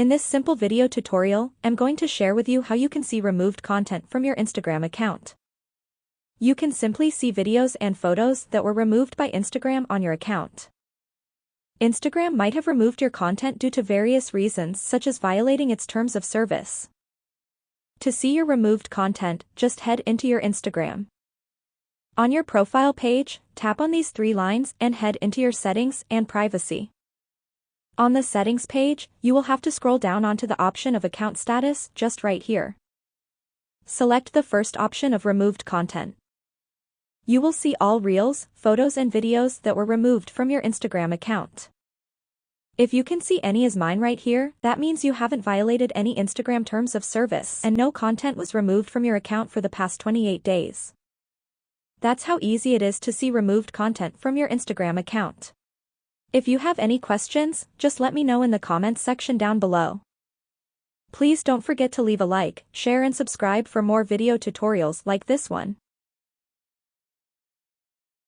In this simple video tutorial, I'm going to share with you how you can see removed content from your Instagram account. You can simply see videos and photos that were removed by Instagram on your account. Instagram might have removed your content due to various reasons such as violating its terms of service. To see your removed content, just head into your Instagram. On your profile page, tap on these three lines and head into your settings and privacy. On the settings page, you will have to scroll down onto the option of account status just right here. Select the first option of removed content. You will see all reels, photos and videos that were removed from your Instagram account. If you can see any as mine right here, that means you haven't violated any Instagram terms of service and no content was removed from your account for the past 28 days. That's how easy it is to see removed content from your Instagram account. If you have any questions, just let me know in the comments section down below. Please don't forget to leave a like, share and subscribe for more video tutorials like this one.